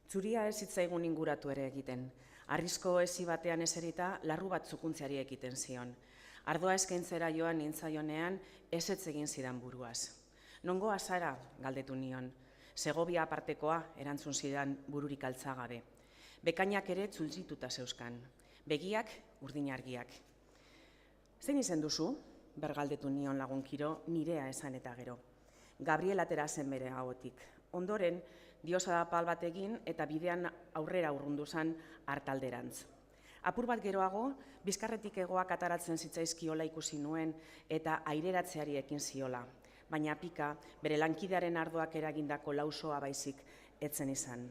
Zuria ez zitzaigun inguratu ere egiten. Arrisko ezi batean eserita larru bat zukuntziari egiten zion. Ardoa eskaintzera joan nintzaionean ezetz egin zidan buruaz. Nongoa zara, galdetu nion. Segovia apartekoa erantzun zidan bururik altzagabe. Bekainak ere txuntzituta zeuzkan. Begiak urdin argiak. Zein izen duzu? Bergaldetu nion lagunkiro nirea esan eta gero. Gabriel atera zen bere ahotik. Ondoren, diosadapal bat egin eta bidean aurrera urrundu zen hartalderantz. Apur bat geroago, bizkarretik hegoak ataratzen zitzaizkiola ikusi nuen eta aireratzeari ekin ziola. Baina pika, bere lankidearen ardoak eragindako lausoa baizik etzen izan.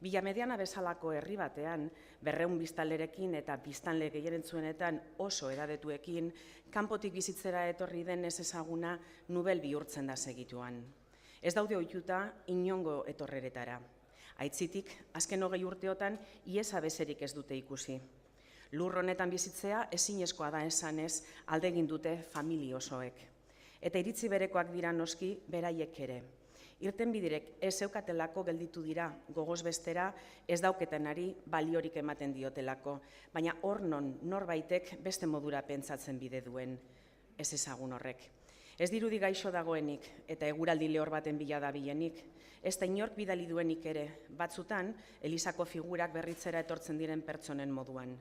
Vilamediana bezalako herri batean, 200 biztanlerekin eta biztanle gehienentzuenetan oso edadetuekin, kanpotik bizitzera etorri den ez ezaguna nubel bihurtzen da segituan. Ez daude ohituta inongo etorreretara. Aitzitik, azken 20 urteotan, iesa bezerik ez dute ikusi. Lur honetan bizitzea ezinezkoa da esanez aldegin dute famili osoek. Eta iritzi berekoak dira noski beraiek ere. Irtenbiderek ez zeukatelako gelditu dira gogoz bestera ez dauketenari baliorik ematen diotelako, baina hor non norbaitek beste modura pentsatzen bide duen ez ezagun horrek. Ez dirudi gaixo dagoenik eta eguraldi lehor baten bila dabilenik, ez da inork bidali duenik ere, batzutan Elizako figurak berritzera etortzen diren pertsonen moduan.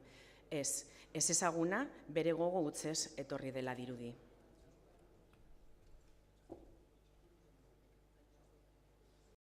Ez ezaguna bere gogo utzez etorri dela dirudi.